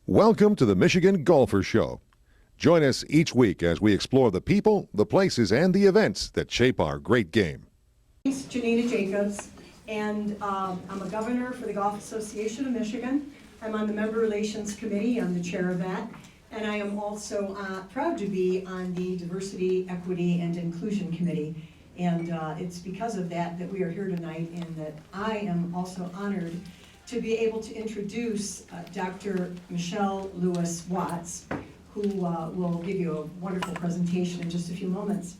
Welcome to the Michigan Golfer Show. Join us each week as we explore the people, the places, and the events that shape our great game. My name is Janina, and I'm a governor for the Golf Association of Michigan. I'm on the Member Relations Committee. I'm the chair of that. And I am also proud to be on the Diversity, Equity, and Inclusion Committee. And it's because of that that we are here tonight, and that I am also honored to be able to introduce Dr. Michele Lewis-Watts, who will give you a wonderful presentation in just a few moments.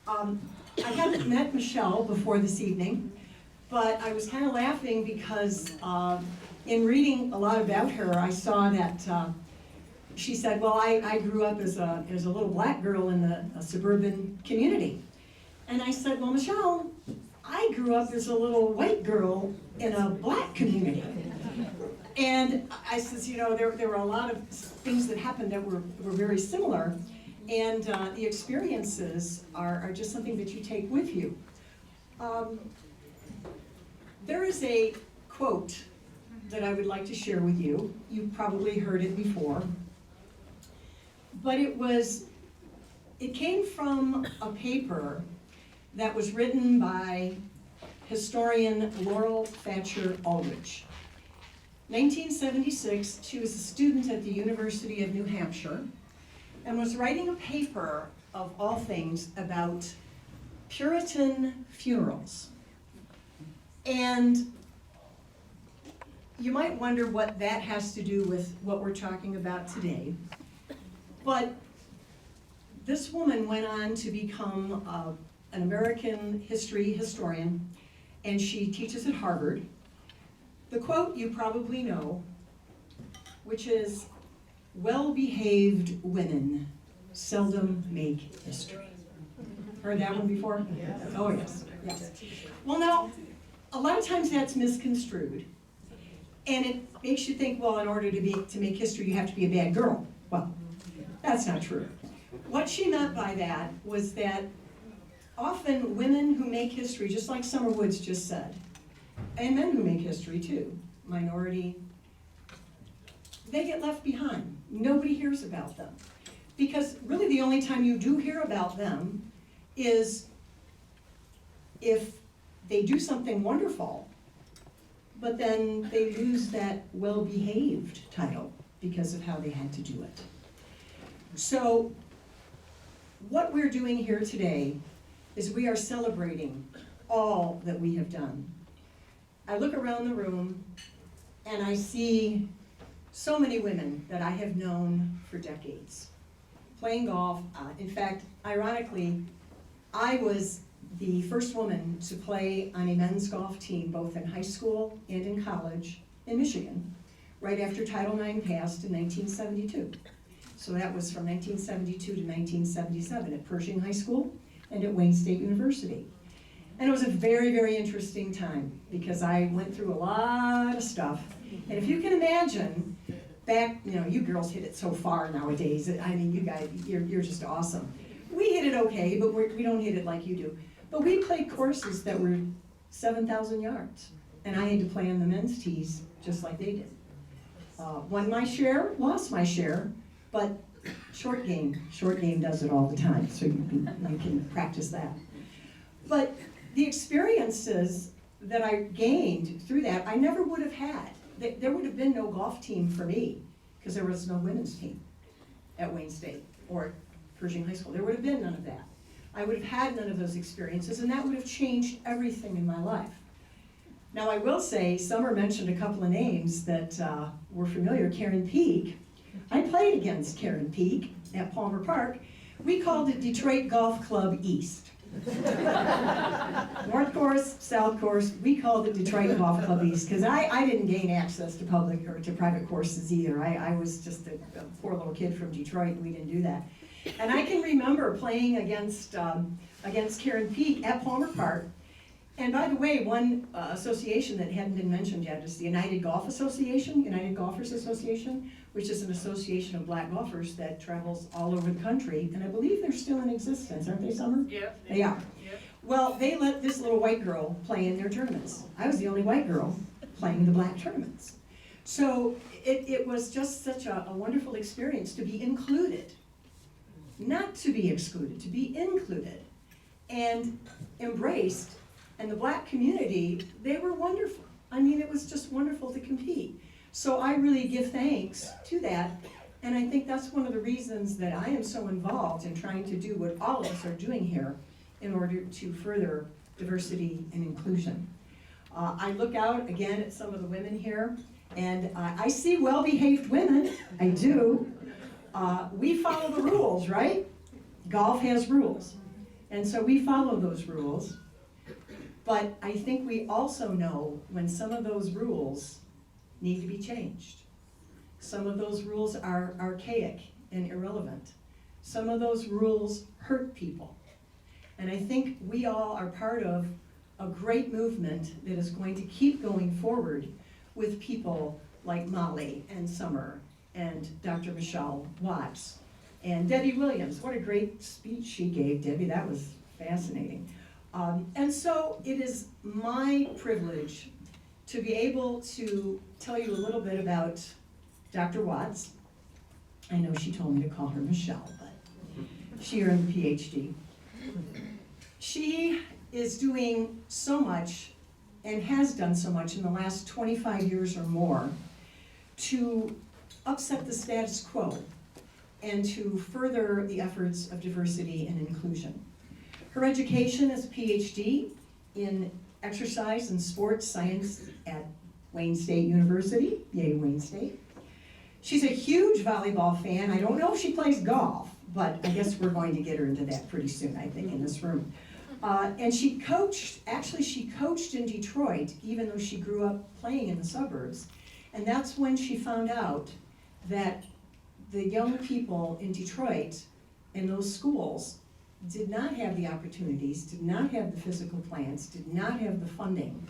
I hadn't met Michele before this evening, but I was kind of laughing because in reading a lot about her, I saw that she said, well, I grew up as a little black girl in a suburban community. And I said, well, Michele, I grew up as a little white girl in a black community. And I says, you know, there were a lot of things that happened that were very similar, and the experiences are just something that you take with you. There is a quote that I would like to share with you. You've probably heard it before, but it came from a paper that was written by historian Laurel Thatcher Aldrich. 1976, she was a student at the University of New Hampshire and was writing a paper, of all things, about Puritan funerals. And you might wonder what that has to do with what we're talking about today. But this woman went on to become an American history historian, and she teaches at Harvard. The quote you probably know, which is, "Well-behaved women seldom make history." Heard that one before? Yes. Oh, yes, yes. Well, now, a lot of times that's misconstrued, and it makes you think, well, in order to make history, you have to be a bad girl. Well, that's not true. What she meant by that was that often women who make history, just like Summer Woods just said, and men who make history too, minority, they get left behind. Nobody hears about them. Because really the only time you do hear about them is if they do something wonderful, but then they lose that well-behaved title because of how they had to do it. So what we're doing here today is we are celebrating all that we have done. I look around the room and I see so many women that I have known for decades playing golf. In fact, ironically, I was the first woman to play on a men's golf team both in high school and in college in Michigan, right after Title IX passed in 1972. So that was from 1972 to 1977 at Pershing High School and at Wayne State University. And it was a very, very interesting time because I went through a lot of stuff. And if you can imagine, back, you know, you girls hit it so far nowadays. I mean, you guys, you're just awesome. We hit it okay, but we don't hit it like you do. But we played courses that were 7,000 yards. And I had to play on the men's tees just like they did. Won my share, lost my share, but short game does it all the time, so you can practice that. But the experiences that I gained through that, I never would have had. There would have been no golf team for me, because there was no women's team at Wayne State or Pershing High School. There would have been none of that. I would have had none of those experiences, and that would have changed everything in my life. Now I will say, Summer mentioned a couple of names that were familiar. Karen Peak. I played against Karen Peak at Palmer Park. We called it Detroit Golf Club East. North course, south course, we called it Detroit Golf Club East because I didn't gain access to public or to private courses either. I was just a poor little kid from Detroit, and we didn't do that. And I can remember playing against Karen Peak at Palmer Park. And by the way, one association that hadn't been mentioned yet is the United Golf Association, United Golfers Association, which is an association of black golfers that travels all over the country. And I believe they're still in existence, aren't they, Summer? Yep. They are. Yep. Well, they let this little white girl play in their tournaments. I was the only white girl playing the black tournaments. So it was just such a wonderful experience to be included, not to be excluded, to be included and embraced. And the Black community, they were wonderful. I mean, it was just wonderful to compete. So I really give thanks to that. And I think that's one of the reasons that I am so involved in trying to do what all of us are doing here in order to further diversity and inclusion. I look out again at some of the women here, and I see well-behaved women. I do. We follow the rules, right? Golf has rules. And so we follow those rules. But I think we also know when some of those rules need to be changed. Some of those rules are archaic and irrelevant. Some of those rules hurt people. And I think we all are part of a great movement that is going to keep going forward with people like Molly and Summer and Dr. Michele Watts and Debbie Williams. What a great speech she gave, Debbie. That was fascinating. And so it is my privilege to be able to tell you a little bit about Dr. Watts. I know she told me to call her Michele, but she earned a PhD. She is doing so much and has done so much in the last 25 years or more to upset the status quo and to further the efforts of diversity and inclusion. Her education is a PhD in exercise and sports science at Wayne State University, yay Wayne State. She's a huge volleyball fan. I don't know if she plays golf, but I guess we're going to get her into that pretty soon, I think, in this room. And she coached in Detroit, even though she grew up playing in the suburbs. And that's when she found out that the young people in Detroit, in those schools, did not have the opportunities, did not have the physical plants, did not have the funding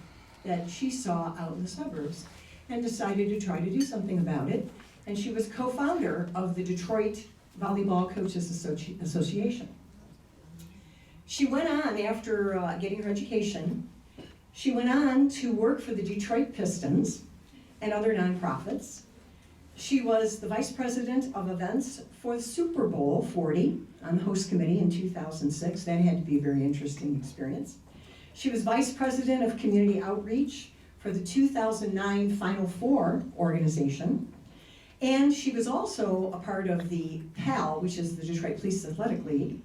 that she saw out in the suburbs, and decided to try to do something about it. And she was co-founder of the Detroit Volleyball Coaches Association. She went on, after getting her education, she went on to work for the Detroit Pistons and other nonprofits. She was the vice president of events for the Super Bowl 40 on the host committee in 2006. That had to be a very interesting experience. She was vice president of community outreach for the 2009 Final Four organization. And she was also a part of the PAL, which is the Detroit Police Athletic League,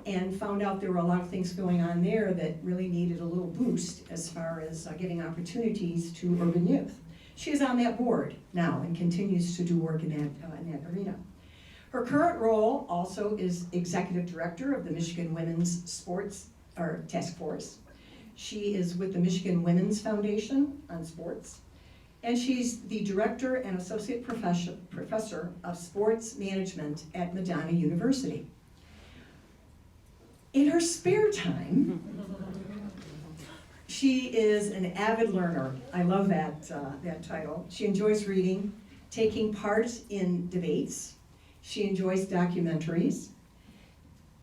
and found out there were a lot of things going on there that really needed a little boost as far as giving opportunities to urban youth. She is on that board now and continues to do work in that arena. Her current role also is executive director of the Michigan Women's Sports Task Force. She is with the Michigan Women's Foundation on sports. And she's the director and associate professor of sports management at Madonna University. In her spare time, she is an avid learner. I love that title. She enjoys reading, taking part in debates. She enjoys documentaries,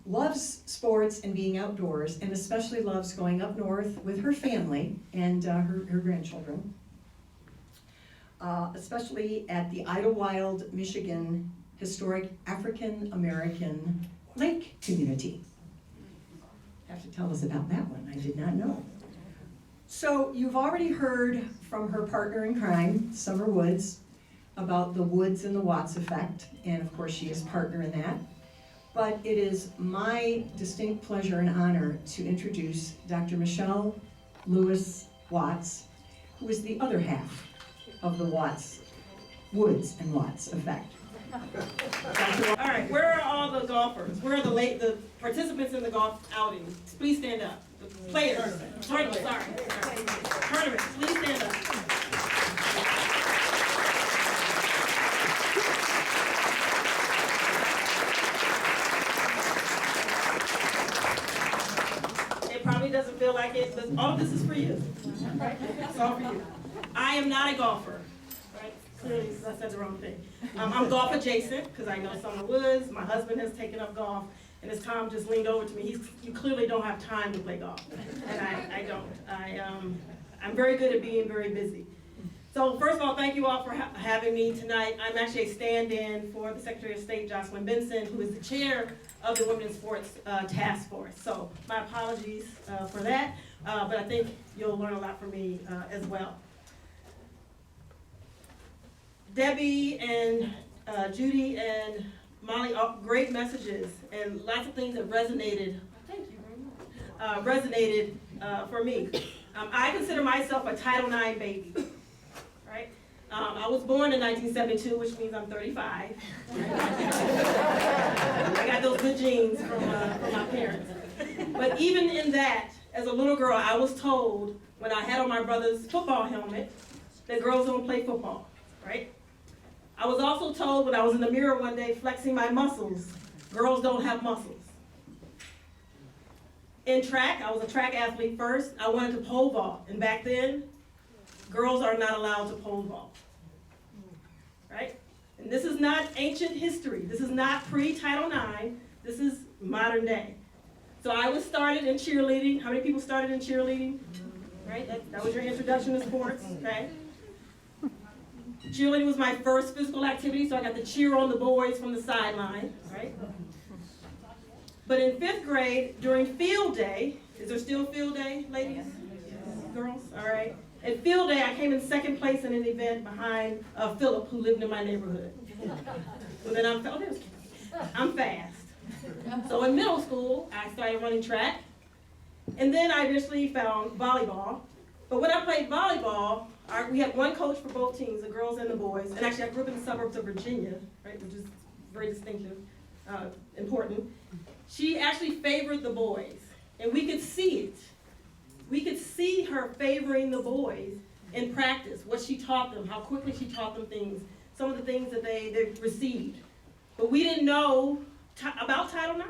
loves sports and being outdoors, and especially loves going up north with her family and her grandchildren, especially at the Idlewild, Michigan Historic African American Lake Community. Have to tell us about that one, I did not know. So you've already heard from her partner in crime, Summer Woods, about the Woods and the Watts effect, and of course she is partner in that. But it is my distinct pleasure and honor to introduce Dr. Michele Lewis Watts, who is the other half of the Woods and Watts effect. All right, where are all the golfers? Where are the participants in the golf outing? Please stand up. The players. Tournament, sorry. Tournament, please stand up. It probably doesn't feel like it, but all of this is for you. It's all for you. I am not a golfer. Clearly, I said the wrong thing. I'm golf adjacent because I know Summer Woods. My husband has taken up golf, and as Tom just leaned over to me, you clearly don't have time to play golf, and I don't. I'm very good at being very busy. So first of all, thank you all for having me tonight. I'm actually a stand-in for the Secretary of State, Jocelyn Benson, who is the chair of the Women's Sports Task Force. So my apologies for that, but I think you'll learn a lot from me as well. Debbie and Judy and Molly, great messages and lots of things that resonated. Thank you very much. Resonated for me. I consider myself a Title IX baby. Right? I was born in 1972, which means I'm 35. I got those good genes from my parents. But even in that, as a little girl, I was told when I had on my brother's football helmet that girls don't play football, right? I was also told when I was in the mirror one day flexing my muscles, girls don't have muscles. In track, I was a track athlete first. I wanted to pole vault, and back then, girls are not allowed to pole vault, right? And this is not ancient history. This is not pre-Title IX. This is modern day. So I was started in cheerleading. How many people started in cheerleading? Right? That was your introduction to sports, okay? Cheerleading was my first physical activity, so I got to cheer on the boys from the sideline, right? But in 5th grade, during field day, is there still field day, ladies? Girls? All right. At field day, I came in 2nd place in an event behind Philip, who lived in my neighborhood. So then I'm fast. So in middle school, I started running track. And then I eventually found volleyball. But when I played volleyball, we had one coach for both teams, the girls and the boys. And actually, I grew up in the suburbs of Virginia, right, which is very distinctive, important. She actually favored the boys, and we could see it. We could see her favoring the boys in practice, what she taught them, how quickly she taught them things, some of the things that they received. But we didn't know about Title IX.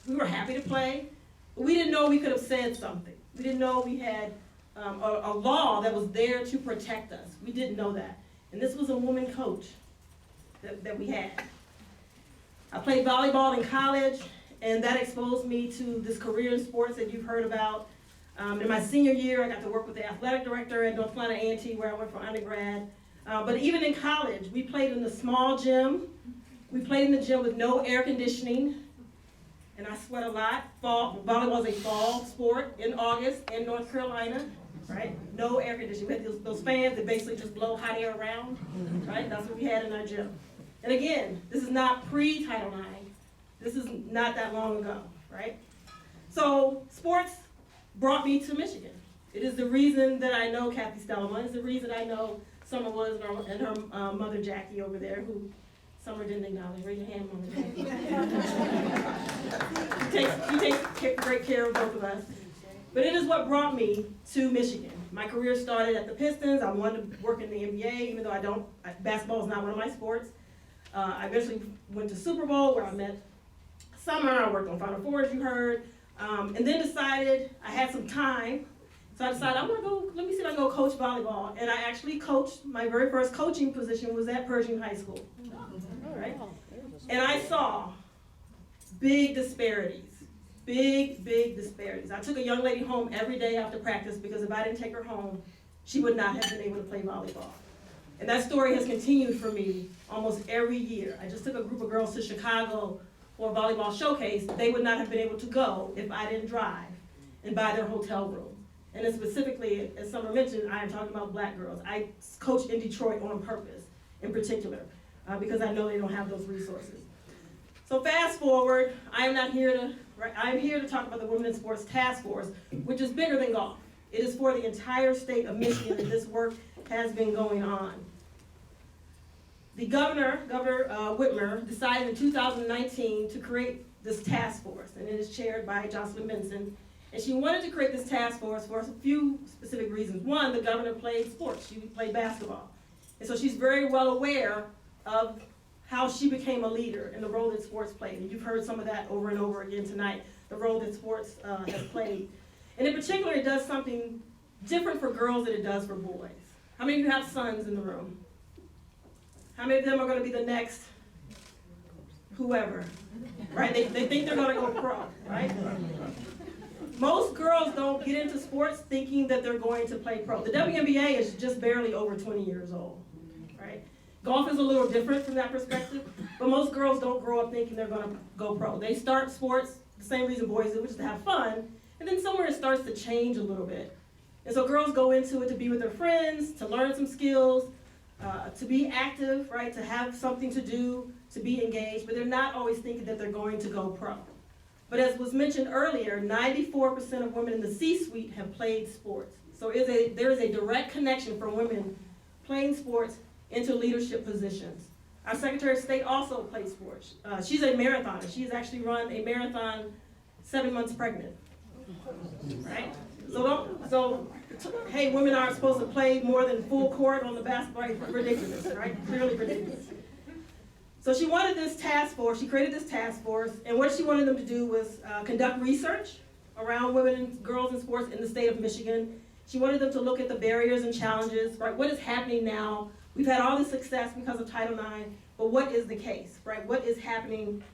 We were happy to play, but we didn't know we could have said something. We didn't know we had a law that was there to protect us. We didn't know that. And this was a woman coach that we had. I played volleyball in college, and that exposed me to this career in sports that you've heard about. In my senior year, I got to work with the athletic director at North Carolina A&T, where I went for undergrad. But even in college, we played in the small gym. We played in the gym with no air conditioning, and I sweat a lot. Volleyball is a fall sport in August in North Carolina, right? No air conditioning. We had those fans that basically just blow hot air around, right? That's what we had in our gym. And again, this is not pre-Title IX. This is not that long ago, right? So sports brought me to Michigan. It is the reason that I know Kathy Seldom. It's the reason I know Summer Woods and her mother Jackie over there, who Summer didn't acknowledge. Raise your hand, Mama Jackie. She takes great care of both of us. But it is what brought me to Michigan. My career started at the Pistons. I wanted to work in the NBA, even though basketball is not one of my sports. I eventually went to Super Bowl, where I met Summer. I worked on Final Four, as you heard. And then decided I had some time. So I decided let me see if I can go coach volleyball. And I actually coached, my very first coaching position was at Pershing High School. Right? And I saw big disparities. Big disparities. I took a young lady home every day after practice, because if I didn't take her home, she would not have been able to play volleyball. And that story has continued for me almost every year. I just took a group of girls to Chicago for a volleyball showcase. They would not have been able to go if I didn't drive and buy their hotel room. And then specifically, as Summer mentioned, I am talking about black girls. I coach in Detroit on purpose, in particular, because I know they don't have those resources. So fast forward, I'm here to talk about the Women's Sports Task Force, which is bigger than golf. It is for the entire state of Michigan that this work has been going on. The Governor Whitmer, decided in 2019 to create this task force, and it is chaired by Jocelyn Benson. And she wanted to create this task force for a few specific reasons. One, the governor played sports. She played basketball. And so she's very well aware of how she became a leader and the role that sports played. And you've heard some of that over and over again tonight, the role that sports has played. And in particular, it does something different for girls than it does for boys. How many of you have sons in the room? How many of them are going to be the next whoever, right? They think they're going to go pro, right? Most girls don't get into sports thinking that they're going to play pro. The WNBA is just barely over 20 years old, right? Golf is a little different from that perspective, but most girls don't grow up thinking they're going to go pro. They start sports the same reason boys do, which is to have fun, and then somewhere it starts to change a little bit. And so girls go into it to be with their friends, to learn some skills, to be active, right? To have something to do, to be engaged, but they're not always thinking that they're going to go pro. But as was mentioned earlier, 94% of women in the C-suite have played sports. So there is a direct connection for women playing sports into leadership positions. Our Secretary of State also plays sports. She's a marathoner. She's actually run a marathon 7 months pregnant, right? Hey, women aren't supposed to play more than full court on the basketball. Ridiculous, right? Clearly ridiculous. So she wanted this task force, she created this task force, and what she wanted them to do was conduct research around women and girls in sports in the state of Michigan. She wanted them to look at the barriers and challenges, right? What is happening now? We've had all this success because of Title IX, but what is the case, right? What is happening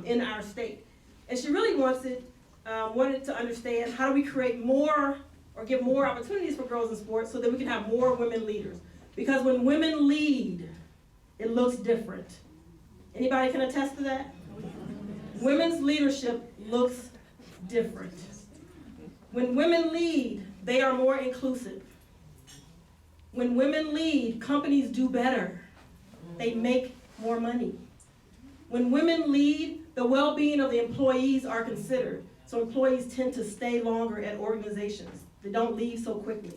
in our state? And she really wanted to understand how do we create more or give more opportunities for girls in sports so that we can have more women leaders. Because when women lead, it looks different. Anybody can attest to that? Women's leadership looks different. When women lead, they are more inclusive. When women lead, companies do better. They make more money. When women lead, the well-being of the employees are considered. So employees tend to stay longer at organizations. They don't leave so quickly.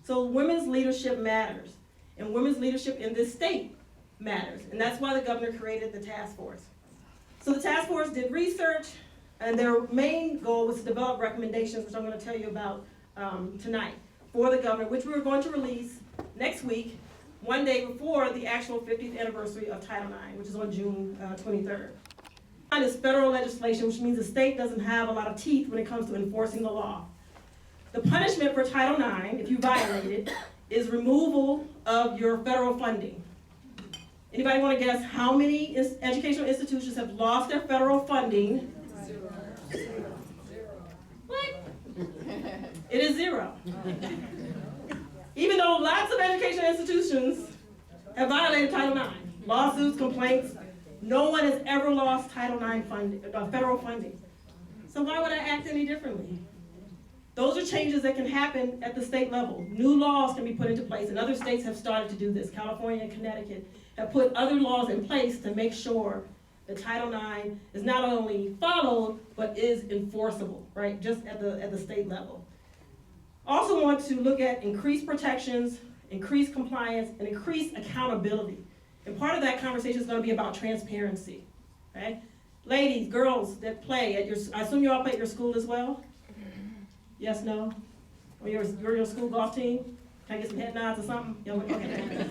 So women's leadership matters. And women's leadership in this state matters. And that's why the governor created the task force. So the task force did research, and their main goal was to develop recommendations, which I'm going to tell you about tonight, for the governor, which we were going to release next week, one day before the actual 50th anniversary of Title IX, which is on June 23rd. It's federal legislation, which means the state doesn't have a lot of teeth when it comes to enforcing the law. The punishment for Title IX, if you violate it, is removal of your federal funding. Anybody want to guess how many educational institutions have lost their federal funding? Zero. What? It is zero. Even though lots of educational institutions have violated Title IX, lawsuits, complaints, no one has ever lost Title IX funding, federal funding. So why would I act any differently? Those are changes that can happen at the state level. New laws can be put into place, and other states have started to do this. California and Connecticut have put other laws in place to make sure that Title IX is not only followed, but is enforceable, right, just at the state level. Also want to look at increased protections, increased compliance, and increased accountability. And part of that conversation is going to be about transparency, okay? Ladies, girls that play at your, I assume you all play at your school as well? Yes, no? Or your school golf team? Can I get some head nods or something? Yeah, okay.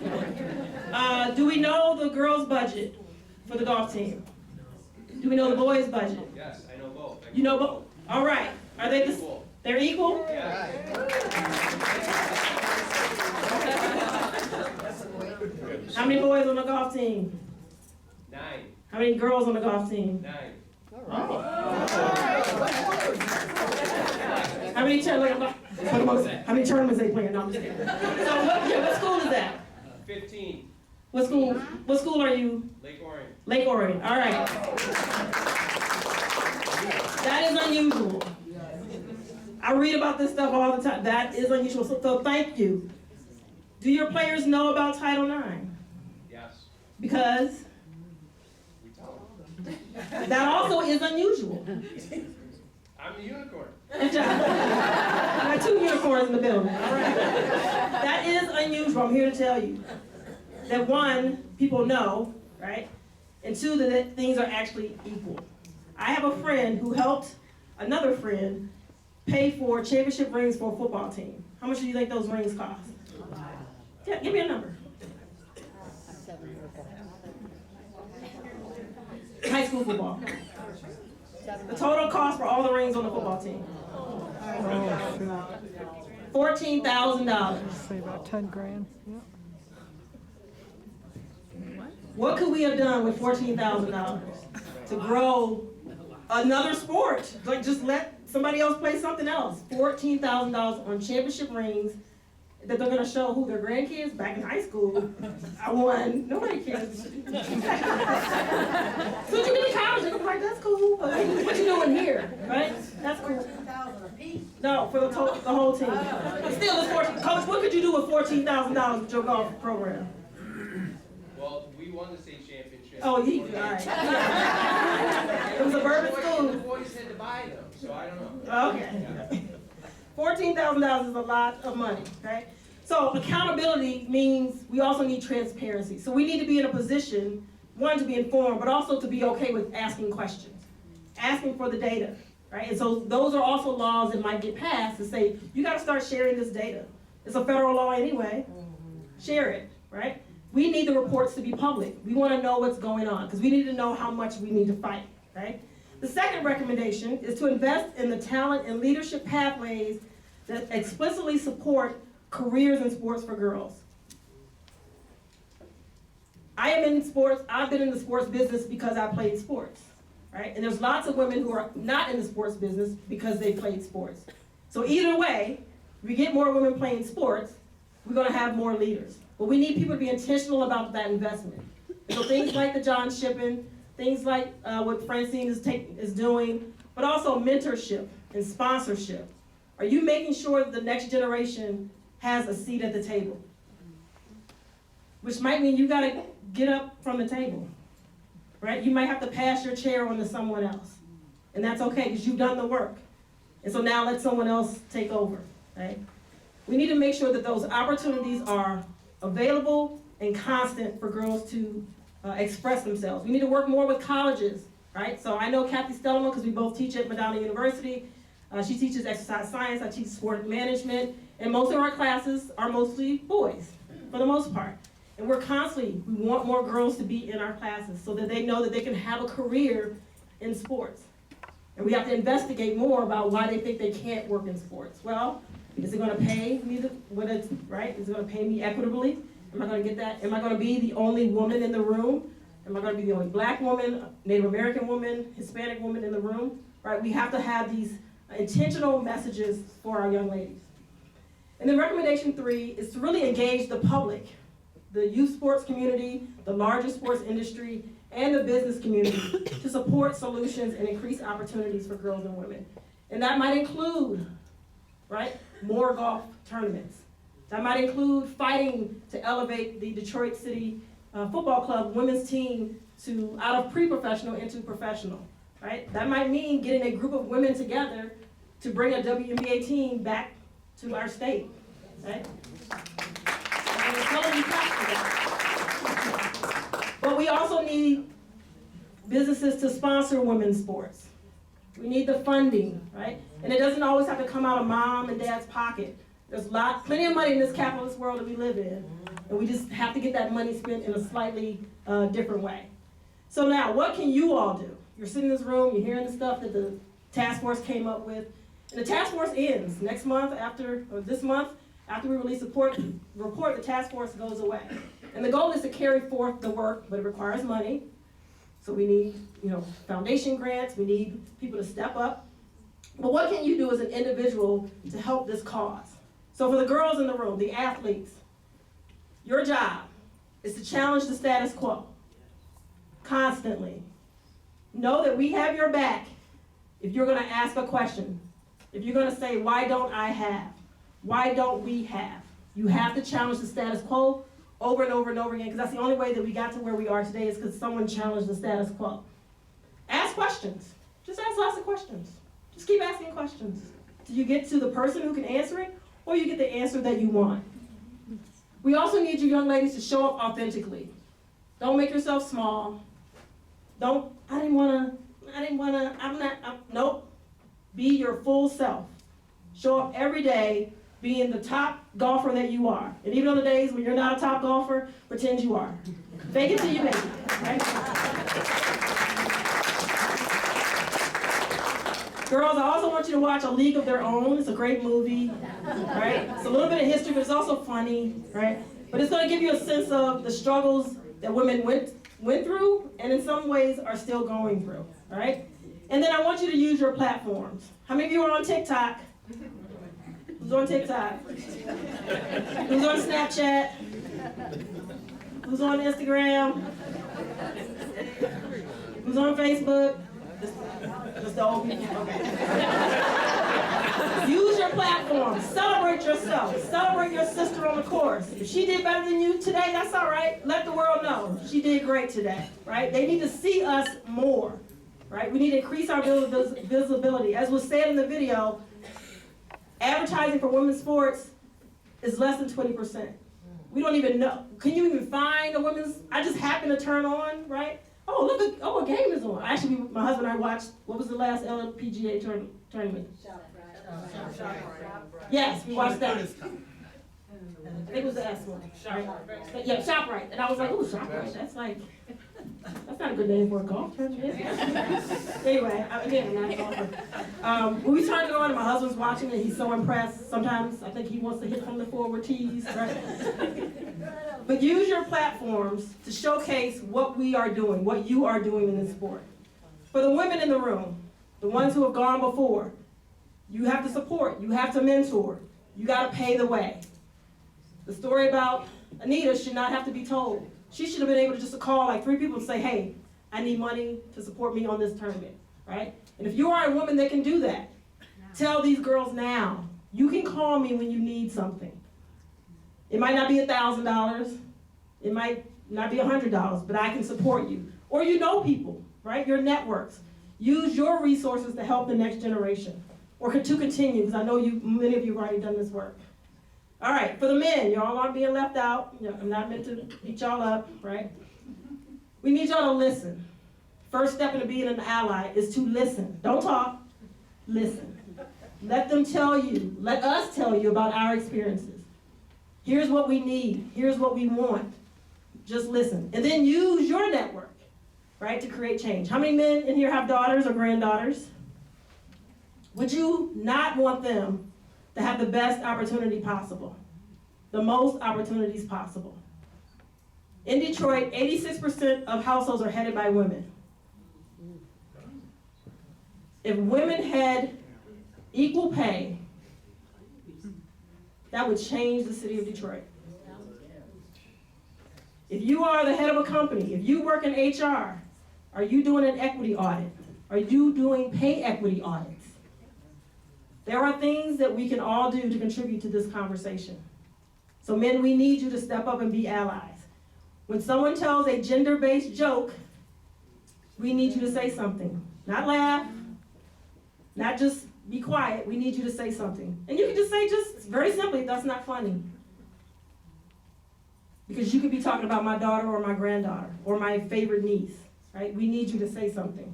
Do we know the girls' budget for the golf team? Do we know the boys' budget? Yes, I know both. You know both? All right. Are they equal? They're equal? Yes. How many boys on the golf team? 9. How many girls on the golf team? 9. How many tournaments they playing? No, I'm just kidding. So what school is that? 15. What school are you? Lake Orion. Lake Orion. All right. That is unusual. I read about this stuff all the time. That is unusual. So thank you. Do your players know about Title IX? Yes. Because We tell them. that also is unusual. I'm the unicorn. Good job. I got 2 unicorns in the building. All right. That is unusual. I'm here to tell you that 1, people know, right? And 2, that things are actually equal. I have a friend who helped another friend pay for championship rings for a football team. How much do you think those rings cost? Yeah, give me a number. High school football. The total cost for all the rings on the football team. $14,000. Say about 10 grand. Yep. What could we have done with $14,000 to grow another sport? Like just let somebody else plays something else. $14,000 on championship rings that they're gonna show who their grandkids back in high school. I won. Nobody cares. So you get to college, they're like, that's cool. What you doing here, right? That's cool. No, for the whole team. But still, it's 14. Coach, what could you do with $14,000 with your golf program? Well, we won the state championship. Oh, all right. It was a bourbon school. The boys had to buy them, so I don't know. Okay. $14,000 is a lot of money, right? So accountability means we also need transparency. So we need to be in a position, one, to be informed, but also to be okay with asking questions, asking for the data, right? And so those are also laws that might get passed to say, you gotta start sharing this data. It's a federal law anyway. Share it, right? We need the reports to be public. We wanna know what's going on, because we need to know how much we need to fight, right? The second recommendation is to invest in the talent and leadership pathways that explicitly support careers in sports for girls. I am in sports, I've been in the sports business because I played sports, right? And there's lots of women who are not in the sports business because they played sports. So either way, we get more women playing sports, we're gonna have more leaders. But we need people to be intentional about that investment. So things like the John Shippen, things like what Francine is doing, but also mentorship and sponsorship. Are you making sure that the next generation has a seat at the table? Which might mean you gotta get up from the table, right? You might have to pass your chair on to someone else. And that's okay, because you've done the work. And so now let someone else take over, right? We need to make sure that those opportunities are available and constant for girls to express themselves. We need to work more with colleges, right? So I know Kathy Seldom, because we both teach at Madonna University. She teaches exercise science, I teach sport management, and most of our classes are mostly boys, for the most part. And we want more girls to be in our classes so that they know that they can have a career in sports. And we have to investigate more about why they think they can't work in sports. Well, is it gonna pay me right? Is it gonna pay me equitably? Am I gonna get that? Am I gonna be the only woman in the room? Am I gonna be the only black woman, Native American woman, Hispanic woman in the room? Right, we have to have these intentional messages for our young ladies. And then recommendation 3 is to really engage the public, the youth sports community, the larger sports industry, and the business community to support solutions and increase opportunities for girls and women. And that might include, right, more golf tournaments. That might include fighting to elevate the Detroit City Football Club women's team out of pre-professional into professional, right? That might mean getting a group of women together to bring a WNBA team back to our state, right? But we also need businesses to sponsor women's sports. We need the funding, right? And it doesn't always have to come out of mom and dad's pocket. There's plenty of money in this capitalist world that we live in, and we just have to get that money spent in a slightly different way. So now, what can you all do? You're sitting in this room, you're hearing the stuff that the task force came up with, and the task force ends this month, after we release the report, the task force goes away. And the goal is to carry forth the work, but it requires money. So we need, foundation grants, we need people to step up. But what can you do as an individual to help this cause? So for the girls in the room, the athletes, your job is to challenge the status quo constantly. Know that we have your back if you're gonna ask a question. If you're gonna say, why don't I have? Why don't we have? You have to challenge the status quo over and over and over again, because that's the only way that we got to where we are today, is because someone challenged the status quo. Ask questions. Just ask lots of questions. Just keep asking questions till you get to the person who can answer it, or you get the answer that you want. We also need you young ladies to show up authentically. Don't make yourself small. Nope. Be your full self. Show up every day being the top golfer that you are. And even on the days when you're not a top golfer, pretend you are. Fake it till you make it, right? Girls, I also want you to watch A League of Their Own. It's a great movie, right? It's a little bit of history, but it's also funny, right? But it's gonna give you a sense of the struggles that women went through, and in some ways are still going through, all right? And then I want you to use your platforms. How many of you are on TikTok? Who's on TikTok? Who's on Snapchat? Who's on Instagram? Who's on Facebook? Just the old people. Okay. Use your platform. Celebrate yourself. Celebrate your sister on the course. If she did better than you today, that's all right. Let the world know she did great today, right? They need to see us more, right? We need to increase our visibility. As was said in the video, advertising for women's sports is less than 20%. We don't even know. Can you even find a women's? I just happen to turn on, right? Oh, look, a game is on. Actually, my husband and I watched, what was the last LPGA tournament? Yes, we watched that. I think it was the S one. Right? Yeah, ShopRite. And I was like, ooh, ShopRite, that's not a good name for a golf tournament. Anyway, again, I'm not a golfer. When we turned it on and my husband's watching it, he's so impressed. Sometimes I think he wants to hit from the forward tees, right? But use your platforms to showcase what we are doing, what you are doing in this sport. For the women in the room, the ones who have gone before, you have to support, you have to mentor, you got to pay the way. The story about Anita should not have to be told. She should have been able to just call like 3 people and say, hey, I need money to support me on this tournament, right? And if you are a woman that can do that, tell these girls now, you can call me when you need something. It might not be $1,000, it might not be $100, but I can support you. Or you know people, right? Your networks. Use your resources to help the next generation, or to continue, because I know many of you have already done this work. All right, for the men, y'all aren't being left out. You know, I'm not meant to beat y'all up, right? We need y'all to listen. First step into being an ally is to listen. Don't talk, listen. Let them tell you, let us tell you about our experiences. Here's what we need, here's what we want. Just listen. And then use your network, right, to create change. How many men in here have daughters or granddaughters? Would you not want them to have the best opportunity possible, the most opportunities possible? In Detroit, 86% of households are headed by women. If women had equal pay, that would change the city of Detroit. If you are the head of a company, if you work in HR, are you doing an equity audit? Are you doing pay equity audits? There are things that we can all do to contribute to this conversation. So men, we need you to step up and be allies. When someone tells a gender-based joke, we need you to say something. Not laugh, not just be quiet. We need you to say something. And you can just say, just very simply, that's not funny. Because you could be talking about my daughter or my granddaughter or my favorite niece, right? We need you to say something.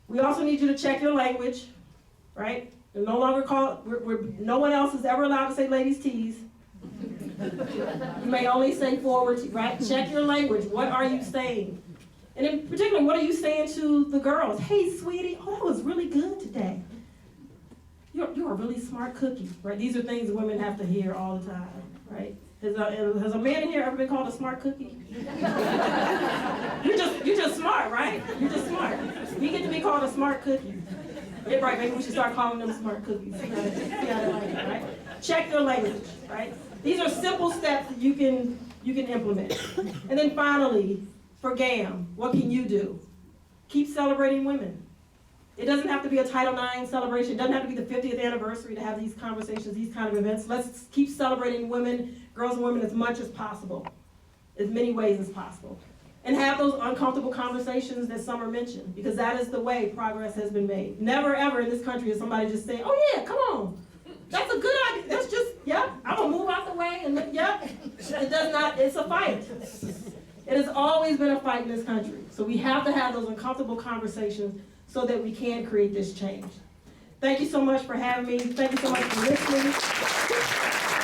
We also need you to check your language, right? And no longer no one else is ever allowed to say ladies' tees. You may only say forward, right? Check your language. What are you saying? And in particular, what are you saying to the girls? Hey, sweetie, oh, that was really good today. You're a really smart cookie, right? These are things women have to hear all the time, right? Has a man in here ever been called a smart cookie? You're just smart, right? You're just smart. You get to be called a smart cookie. Yeah, right, maybe we should start calling them smart cookies. Right? Check your language, right? These are simple steps that you can implement. And then finally, for GAM, what can you do? Keep celebrating women. It doesn't have to be a Title IX celebration. It doesn't have to be the 50th anniversary to have these conversations, these kind of events. Let's keep celebrating women, girls and women, as much as possible, as many ways as possible. And have those uncomfortable conversations that Summer mentioned, because that is the way progress has been made. Never ever in this country is somebody just saying, oh yeah, come on. That's a good idea. That's just, yep, I'm gonna move out the way and yep. It does not, it's a fight. It has always been a fight in this country. So we have to have those uncomfortable conversations so that we can create this change. Thank you so much for having me. Thank you so much for listening.